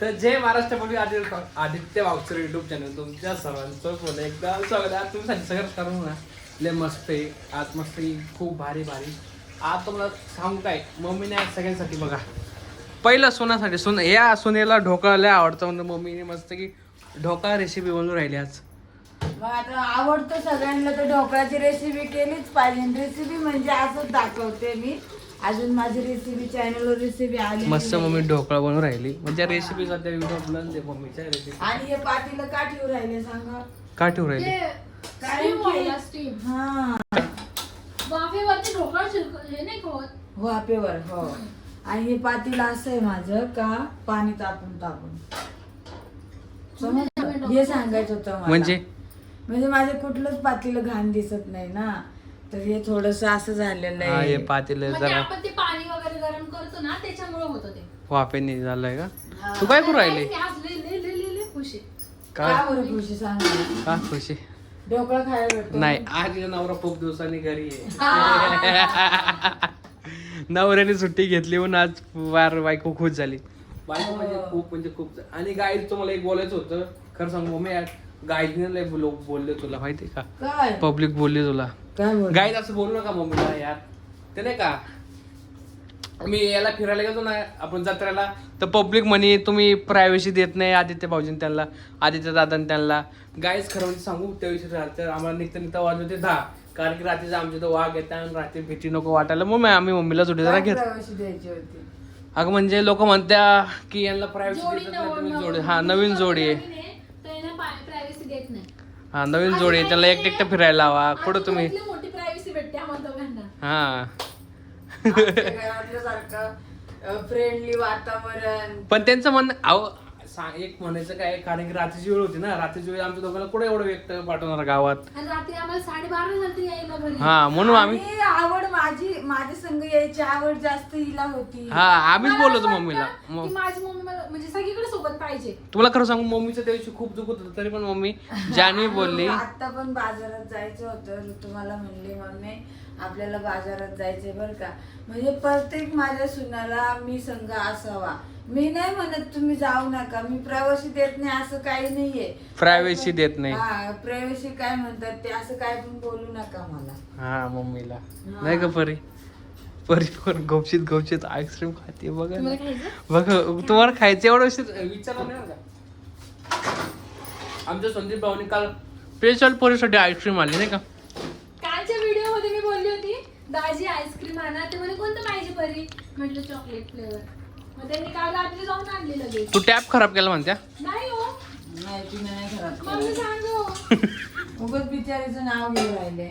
तर जय महाराष्ट्र बोलू Aditya वागचर YouTube channel तुमच्या सर्वांचं पुन्हा एकदा स्वागत आहे. तुम्ही सगळं करून ना लय मस्त आहे. आज मस्त आहे, खूप भारी भारी. आज तुम्हाला सांगू काय, मम्मीने आज सगळ्यांसाठी बघा पहिलं सोनासाठी या सोनेला ढोकळा लय आवडतं म्हणून मम्मीने मस्त की ढोकळा रेसिपी बनवून राहिली आज. मग आता आवडतं सगळ्यांना तर ढोकळ्याची रेसिपी केलीच पाहिजे. रेसिपी म्हणजे असंच दाखवते मी. अजून माझी रेसिपी चॅनलवर रेसिपी आली मस्त मम्मी ढोकळा बनवून राहिली. म्हणजे रेसिपी सध्या व्हिडिओ बंद आहे मम्मीच्या रेसिपी. आणि हे पातीला का ठेवून राहिले सांगा? का ठेवून राहिली? वाफेवर हो. आणि हे पातीला असं आहे माझं का पाणी तापून तापून समजलं? हे सांगायचं होतं मला. म्हणजे माझे कुठलंच पातीला घाण दिसत नाही ना, तर हे थोडस असं झालेलं हा, आहे. हे पातेलं जरा आपण ते पाणी वगैरे गरम करतो ना त्याच्यामुळे होतं ते. वाफेने झालंय का? तू काय करू राहिली? खुशी का बरं खुशी सांग? का खुशी? ढोकळा खायला भेटतो नाही, आज हिचा नवरा खूप दिवसांनी घरी आहे. नवऱ्याने सुट्टी घेतली म्हणून आज बायको खुश झाली. बायको म्हणजे खूप आणि गाईड तुम्हाला एक बोलायचं होतं. खरं सांगू मम्मी, गाईडने लय लोक बोलले तुला माहितीये का? काय पब्लिक बोलली तुला. काय बोल गाईड असं बोलू नका मम्मीला यार. ते नाही का, मी याला फिरायला गेलो ना आपण जत्रेला, तर पब्लिक म्हणे तुम्ही प्रायव्हसी देत नाही आदित्य भाऊजींनी त्यांना, आदित्य दादांनी त्यांना. गाईज खरं म्हणजे सांगू, त्याविषयी झालं तर आम्हाला निघता वाजवते 10, कारण की रात्रीचं आमच्या तर वाघ येतात आणि रात्री भीती नको वाटायला. मग आम्ही मम्मीला सुट्टी जरा घेत. प्रवासी द्यायची होती? अगं म्हणजे लोक म्हणत्या की यांना प्रायव्हसी देतात नाही, तुम्ही जोडी. हा, नवीन जोडी आहे. प्रायव्हसी देत नाही. हा, नवीन जोडी आहे, त्याला एकटं फिरायला हवा. कुठं तुम्ही मोठी प्रायव्हसी भेटते आम्हाला दोघांना. हा आमच्या घरातलं सारखं फ्रेंडली वातावरण. पण त्यांचं म्हणणं एक म्हणायचं काय, कारण की रात्रीची वेळ होती ना, रात्रीची वेळ आमच्या दोघांना कुठे एवढं व्यक्त पाठवणार गावात. आणि रात्री आम्हाला 12:30 झाली यायला घरी. हा, म्हणून आम्ही आणि आवड माझी संघ यायची आवड जास्त हिला होती. हा आम्हीच मला बोललो असं मम्मीला. वाटतं की माझी मम्मी मला म्हणजे सगळीकडे सोबत पाहिजे. तुला खरं सांगू, मम्मीचं त्या दिवशी खूप दुखत होतं, तरी पण मम्मी जान्हवी बोलली. आता पण बाजारात जायचं होतं, ऋतू मला म्हणली मम्मी आपल्याला बाजारात जायचंय बरं का. म्हणजे प्रत्येक माझ्या सुनाला मी संघ असावा. मी नाही म्हणत तुम्ही जाऊ नका, मी प्रायव्हसी देत नाही असं काही नाहीये. प्रायव्हसी देत नाही. हा, प्रायव्हसी काय म्हणतात ते असं काय पण बोलू नका मला. हा, मम्मीला नाही का परी पण गपचित आईस्क्रीम खाते बघा ना. तुम्हाला खायचं? बघ, तुम्हाला खायचं एवढं विचारलं नाही बरं का. आमच्या संदीप भाऊनी काल स्पेशल पोरीसाठी आईस्क्रीम आणली नाही का. कालच्या व्हिडिओ मध्ये मी बोलली होती दाजी आईस्क्रीम आणा, ते म्हणे कोणतं पाहिजे परी, म्हटलं चॉकलेट फ्लेवर. मग त्यांनी काल रात्री जाऊन आणली लगेच. तू टॅप खराब केला म्हणत्या. नाही हो, नाही तिने नाही खराब मम्मी केलं. सांगू. उगाच बिचारीचं नाव घेऊन राहिले.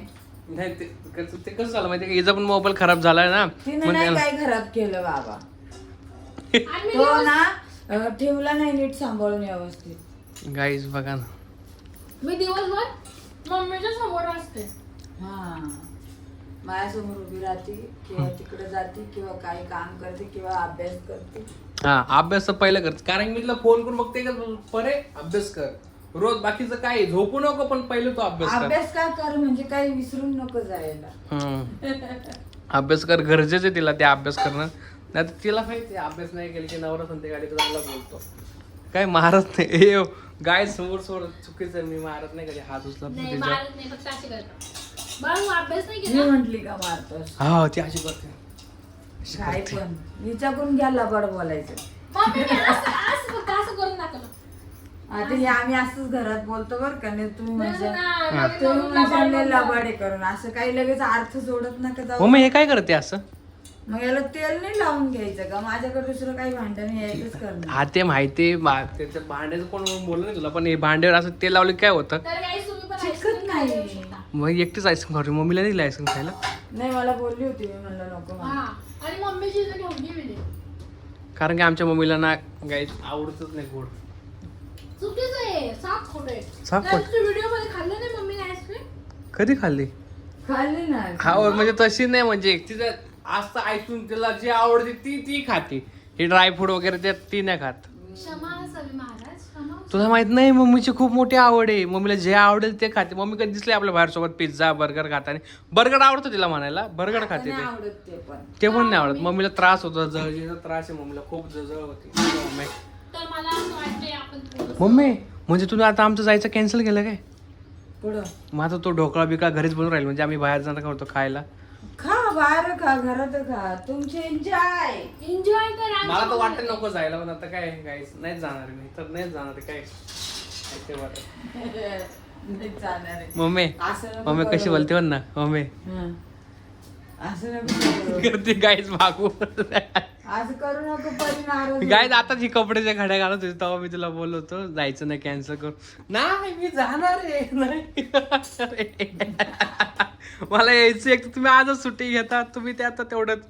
नाही ते कसं झालं माहिती का, हिचा पण मोबाईल खराब झालाय ना. तिने मग नाही त्याला- काय खराब केलं बाबा. आणि मी तो ना ठेवला नाही नीट सांभाळून व्यवस्थित. गाईज बघा ना. दिवसभर मम्मीच्या समोर असते. हा, माझ्यासमोर उभी राहते किंवा तिकडे जाते किंवा काही काम करते किंवा अभ्यास करते. हा, अभ्यास तर पहिलं कर, कारण मी तुला फोन करून बघते का परे अभ्यास कर रोज. बाकीचं काय झोपू नको, पण पहिलं तो अभ्यास कर. अभ्यास का कर म्हणजे काही विसरून नको जायला. अभ्यास कर, गरजेचं आहे तिला ते अभ्यास करणं. नाही तर तिला माहिती अभ्यास नाही केली की नवरा संध्या गाडी चांगला बोलतो. काय मारत नाही हे गाय समोर चुकीचं, मी मारत नाही कधी हात उचला नाही तिच्या. मारत नाही, फक्त अशी करतो. बाळू अभ्यास नाही मी केला. म्हंटली का मारतोस? हा, ती अशी करते. काय पण हिच्याकडून घ्या लबाड बोलायचं. मम्मी मी असं फक्त असं करून दाखवलं. आता हे आम्ही असंच घरात बोलतो बरं का. नाही तुम्ही म्हणजे नाही, तुम्ही नवीन म्हणजे नवीन लबाडे करून असं काही लगेच अर्थ जोडत नका जाऊ. मम्मी हे काय करते असं? मग याला तेल नाही लावून घ्यायचं का? माझ्याकडे दुसरं काही भांडण यायचंच करणार. हा, ते माहिती त्याचं भांड्याचं कोण बोललं नाही तुला, पण हे भांड्यावर असं तेल लावलं काय होतं. तर काही तुम्ही पण चिकट आईस्क्रीम नाही. खाऊ शकता. मग एकटीच आईस्क्रीम खाऊ. मम्मीला नाही दिली आईस्क्रीम खायला. नाही मला बोलली होती, मी म्हणलं नको मला. हा, आणि मम्मीची इथं घेऊन गेली. कारण की आमच्या मम्मीला ना गाईच आवडतच नाही गोड. चुकीचं आहे, साफ खोटं आहे. साफ खोटं? त्या व्हिडिओ मध्ये खाल्लं नाही मम्मीने आईस्क्रीम. कधी खाल्ली? खाल्ली ना. हा, म्हणजे तशी नाही, म्हणजे तिचं असं ऐकून तिला जी आवडते ती खाते. हे ड्रायफ्रूट वगैरे ती नाही खात. क्षमा असावी महाराज, क्षमा. तुला माहित नाही, मम्मीची खूप मोठी आवड आहे. मम्मीला जे आवडेल ते खाते. मम्मी कधी दिसले आपल्या बाहेर सोबत पिझ्झा बर्गर खाताना. बर्गर आवडतो तिला म्हणायला, बर्गर खाते नाही ते. आवडत ते पण. ते पण नाही आवडत. मम्मीला त्रास होतो, जळजळीचा त्रास आहे मम्मीला, खूप जळजळ होती. तर मला असं वाटतंय आपण थोडंसं- मम्मी म्हणजे तुम्ही आता आमचं जायचं कॅन्सल केलं काय? पुढं मग आता तो ढोकळा बिकळा घरीच बनवून राहील म्हणजे आम्ही बाहेर जाणार करतो खायला. खा बाहेर खा घरात खा तुमचे एन्जॉय. एन्जॉय करा. मला तर वाटतं नको जायला पण आता काय काहीच नाही जाणार मी तर नाही जाणार आहे, काय ते वाटत. नाही जाणार आहे. मम्मी असं नको मम्मी कशी करू. बोलते म्हण ना मम्मी हं. असं नको करू. करते गाईच भागू. असं करू नको परिणाम. गाईज आता जी कपड्याच्या घड्या घालत होती तेव्हा मी तुला बोललो होतो जायचं नाही कॅन्सल करू. नाही मी जाणार आहे नाही. मला यायचं एक तर तुम्ही आजच सुट्टी घेता तुम्ही ते आता तेवढंच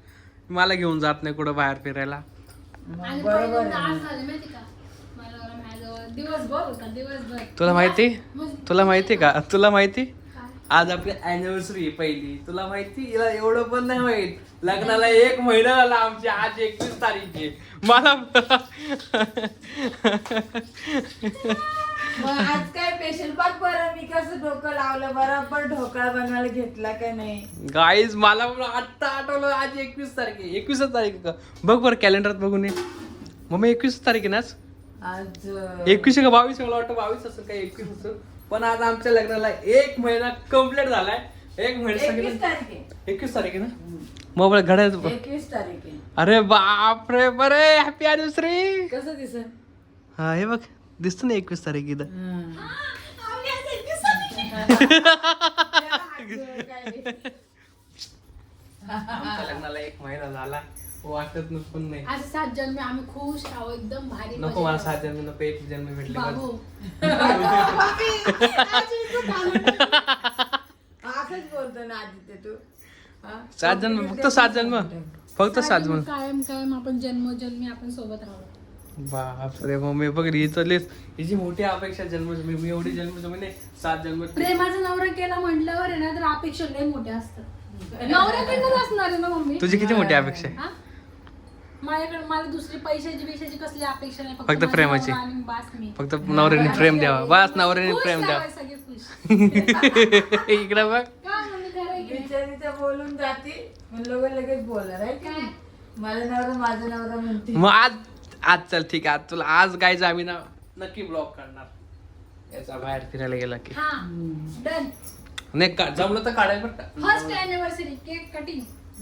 मला घेऊन जात नाही कुठं बाहेर फिरायला. आणि बरोबर पहिल्यांदा आहे. आज झालं माहिती का मला माझ्याजवळ दिवसभर होता दिवसभर. तुला माहिती म्हणजे- तुला माहिती का तुला माहिती काय? आज आपली अॅनिव्हर्सरी आहे पहिली. तुला माहिती हिला एवढं पण नाही माहित लग्नाला 1 महिना झाला आमची. आज 21 तारीख आहे. मला मग आज काय स्पेशल बघ बरं मी कसं डोकं लावलं बरोबर ढोकळा बनवायला घेतला का नाही. गाईज मला आत्ता आठवलं आज 21 तारीख आहे. 21 तारीख आहे का बघ बरं कॅलेंडरात बघून ये. मम्मी 21 तारीख आहे ना आज? आज 21 का 22? मला वाटतं 22 असेल काय 21 असेल. पण आज आमच्या लग्नाला 1 महिना कम्प्लीट झालाय. 1 महिना 21 तारीख आहे. 21 तारीख आहे ना? मोबाईल घड्याळ 21 तारीख आहे. अरे बापरे बरे हॅपी अॅनिव्हर्सरी. कसं दिसत. हा हे बघ दिसत ना 21 तारीख इथं. आम्ही आज 21 तारखेला- आमच्या लग्नाला 1 महिना झाला वाटत पण नाही. आज 7 जन्मी आम्ही खुश राहू एकदम भारी नको मजा मला करू. 7 जन्म नको 1 जन्म भेटले बाबू बस. असंच बोलतो ना आदित्य तू. हा? 7 जन्म फक्त 7 जन्म फक्त 7 जन्म. कायम कायम आपण जन्मोजन्मी आपण सोबत राहू. बापरे मम्मी बघ री चाललीस हिची मोठी अपेक्षा जन्म मी एवढी जन्म जमीन 7 जन्म. प्रेमाचा नवरा केला म्हटल्यावर आहे ना तर अपेक्षा लय मोठ्या असतात. नवऱ्याकडनं असणार आहे ना मम्मी. तुझी किती मोठी अपेक्षा आहे? हा? माझ्याकडे मला दुसरी पैशाची बिशाची कसली अपेक्षा नाही फक्त माझा प्रेमाची. नवरा आणि बास मी. फक्त नवऱ्याने प्रेम द्यावा बस नवऱ्याने खुश प्रेम द्यावा. राहावे सगळे खुश. इकडे बघ का मम्मी खरं आहे की नाही? बिचारीच्या बोलून जाते मग लोक लगेच बोलणार आहे की नाही? माझा नवरा माझा नवरा म्हणते. मग आज चल ठीक आहे आज तुला आज गायचं आम्ही ना नक्की ब्लॉग काढणार याचा बाहेर फिरायला गेला की. हा डन. नाही जमलं तर काढायला बरं first anniversary cake cutting.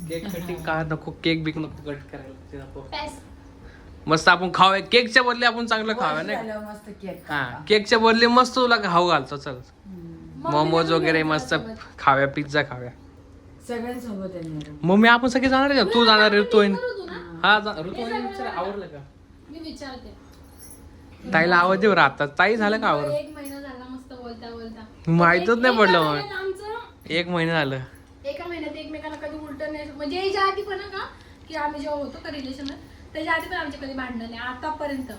Cake cutting का नको केक बिक नको कट करायला ते नको. पॅस. मस्त आपण खाऊया केकच्या बदले आपण चांगलं खाऊया नाही का? झाल्यावर मस्त केक हा केकच्या बदले मस्त तुला खाऊ घालतो चल मोमोज वगैरे मस्त खाव्या पिझ्झा खाव्या. सगळ्यांसोबत येणार. मम्मी आपण सगळे जाणार आहे का? तू जाणार आहे ऋतू ऋतू ना? हा ऋतू आवडलं का? मी विचारते. ताईला आवाज देऊ आता ताई झालं का आवड? 1 महिना झाला मस्त बोलता बोलता. माहीतच नाही पडलं एका मग. महिन्यात आमचं 1 महिना झालं. एका महिन्यात एकमेकांना कधी उलट नाही म्हणजे याच्या आधी पण ना का की आम्ही जेव्हा होतो का रिलेशन त्याच्या आधी पण आमचे कधी भांडणं नाही आतापर्यंत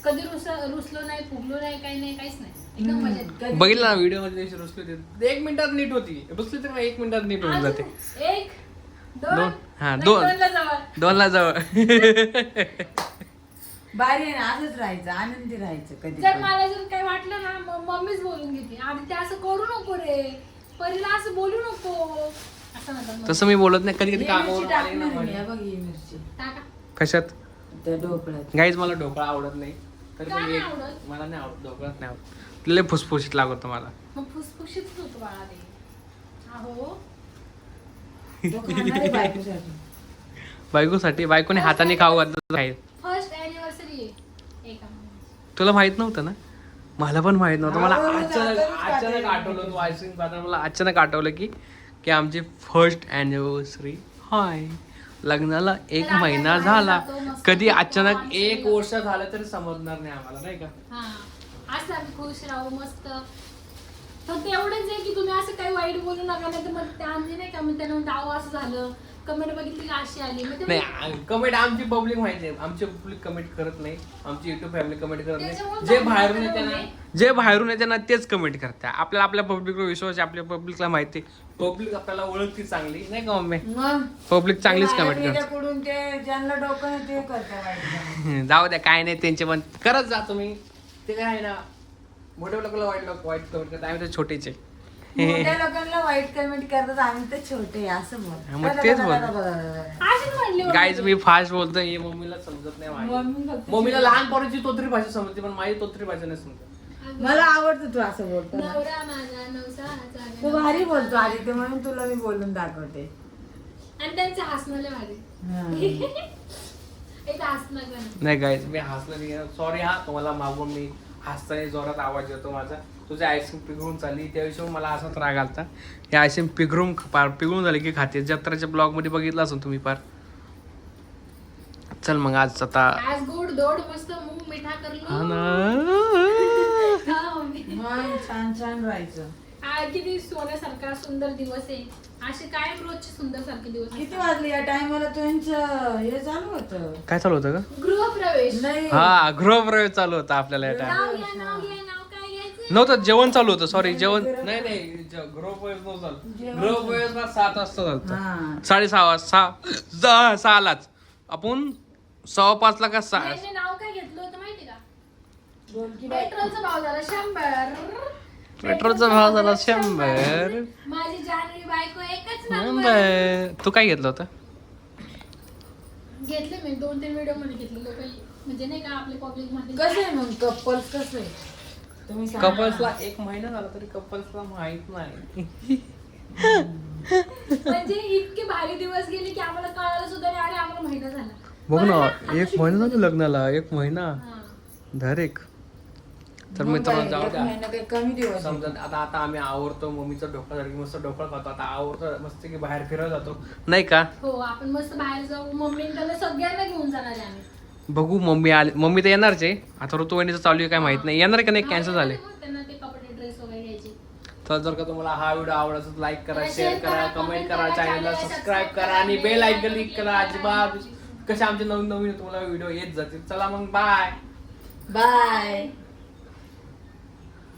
कधी रुसलो नाही फुगलो नाही काही नाही काहीच नाही एकदम मजेत. बघितलं ना व्हिडिओ मध्ये रुसली होती 1 मिनिटात नीट होती बसली तर 1 मिनिटात नीट होऊन जाते. अजून 1 2 हा, नाही, 2. 2 ला जवळ. 2 ला जवळ. भारी आहे ना असंच राहायचं आनंदी राहायचं कधी जर पण. मला जर काही वाटलं ना मम्मीच बोलून घेते आधी ते असं करू नको रे परीला असं बोलू नको असं म्हणतात. तसं मी बोलत नाही कधी कधी ही कामावर मिरची आले ना टाकणार मी, म्हणे. हे बघ ही मिरची टाका. कशात त्या ढोकळ्यात. गाईज मला ढोकळा आवडत नाही तरी का पण नाही एक आवडत? मला नाही आवडत ढोकळाच नाही आवडत लय फुसफुशीत लागतो मला. मग फुसफुशीत होतो बाळा ते. अहो तो खाणार आहे बायकोसाठी. बायकोसाठी बायकोने हाताने खाऊ घातलं आहे. फर्स्ट अॅनिव्हर्सरी आहे एका महिन्याची. तुला माहित नव्हतं ना मला पण माहित नव्हतं मला आवडलं, अचानक आताच अचानक काढलं. आठवलं तू आईस्क्रीम खाताना मला अचानक आठवलं की की आमची फर्स्ट अॅनिव्हर्सरी हाय लग्नाला 1 तर महिना आपण झाला बाहेर जातो, मस्त कधी गप्पा अचानक मारतो. 1 वर्ष झालं तरी समजणार नाही आम्हाला नाही का. हा असं आम्ही खुश राहू मस्त फक्त एवढंच आहे की तुम्ही असं काही वाईट बोलू नका नाही तर मग त्या आमची नाही का मग त्यांना म्हणतो अहो असं झालं कमेंट बघितली की अशी आली मग ते नाही कमेंट आमची पब्लिक माहिती आहे आमची पब्लिक कमेंट करत नाही आमची युट्यूब फॅमिली कमेंट करत नाही त्याच्यामुळे जे चांगलं बाहेरून वाटलं येते ना नाही. जे बाहेरून येते ना तेच कमेंट करते आपल्याला आपल्या पब्लिकवर विश्वास आहे आपल्या पब्लिकला माहिती पब्लिक आपल्याला ओळखती चांगली नाही का मम्मी मग पब्लिक चांगलीच ते कमेंट करते. माझ्याकडून ते ज्यांना डोकं नाही ते करते वाईट. जाऊ द्या काय नाही त्यांचे पण करत जा तुम्ही ते काय आहे ना मोठ्या लोकांना वाईट कमेंट करतात आम्ही तर छोटेचे मोठ्या लोकांना वाईट कमेंट करतात आम्ही तर छोटे असं मग बोल तेच बोल. अशीच म्हणली मम्मी. गाईज मी फास्ट बोलतोय हे मम्मीला समजत नाही माझी. मम्मी फक्त मम्मीला लहान पोराची तोतरी भाषा समजते पण माझी तोतरी भाषा नाही समजत. मला आवडतं तू असं बोलतो ना. नवरा माझा नवसाचा तू भारी बोलतो आदित्य म्हणून तुला मी बोलून दाखवते. आणि त्यांचं हसणं लय भारी. हा. एक हसणं पण. नाही गाईज मी हसलं नाही सॉरी हा तुम्हाला मागून मी हसताना जोरात आवाज येतो माझा. तुझी आईस्क्रीम पिघळून चालली त्याविषयी मला असाच राग आलता. हे आईस्क्रीम पिघळून झाली की खाते. जत्राच्या ब्लॉग मध्ये बघितलं असेल तुम्ही पार. चल मग आज आता आज गोड दोड मस्त मूग मिठा करलो. हा ना. हा, मम्मी. मग छान छान राहायचं. किती सोन्यासारखा सुंदर दिवस आहे. असे कायम रोजचे सुंदर सारखे दिवस किती वाजले या टायमाला तुमचं हे चालू होतं काय चालू होतं का? गृहप्रवेश. नाही हा गृहप्रवेश चालू होता आपल्याला या टाइम. नाव घ्या नाव घ्या नाव काय घ्यायचं. नव्हतं जेवण चालू होतं सॉरी जेवण नाही गृहप्रवेश नव्हतं चालू. गृहप्रवेश 7 वाजता झालता. हा 6:30 वाजता 6लाच आपण 5:15 का 6. त्यांनी नाव काय घेतलं होतं माहिती का? बोल की बाई. पेट्रोलचा भाव झाला 100. पेट्रोलचा भाव झाला 100. माझी जानवी बायको एकच नंबर. नंबर. तू काय घेतलं होतं? घेतले मी 2-3 व्हिडिओ मध्ये घेतले लोक म्हणजे नाही का आपले पब्लिक मध्ये. कसं आहे मग कपल्स कसं आहे तुम्ही सांगा. कपल्सला 1 महिना झाला तरी कपल्सला माहित नाही. म्हणजे इतके भारी दिवस गेले की आम्हाला कळायला सुद्धा नाही. अरे आम्हाला महिना झाला. बघ ना आता 1 महिना झाला लग्नाला. 1 महिना हा. धरेक. तर मग मित्रांनो काय, जाऊ एक द्या. महिना काही कमी दिवस समजा आता आम्ही आवरतो मम्मीचं ढोकळा झालं की मस्त ढोकळा खातो. आता आवरतो मस्त की बाहेर फिरायला जातो नाही का? हो आपण मस्त बाहेर जाऊ. मम्मी त्याला सगळ्यांना घेऊन जाणार आहे आम्ही. बघू मम्मी आली. मम्मी तर येणारच आहे. आता ऋतुवाहिनीचं चालू आहे काय माहित नाही. येणार का नाही कॅन्सल झाले. त्यांना ते कपडे ड्रेस वगैरे घ्यायचे. तर जर का तुम्हाला हा व्हिडिओ आवडला असेल लाईक करा आणि शेअर share करा करा, कमेंट comment करा करा, चॅनलला channel ला सबस्क्राईब subscribe करा करा आणि आणि bell bell icon icon click करा. click करा. अजिबात कसे आमचे नवीन तुम्हाला व्हिडिओ येत जातील. चला मग बाय. बाय.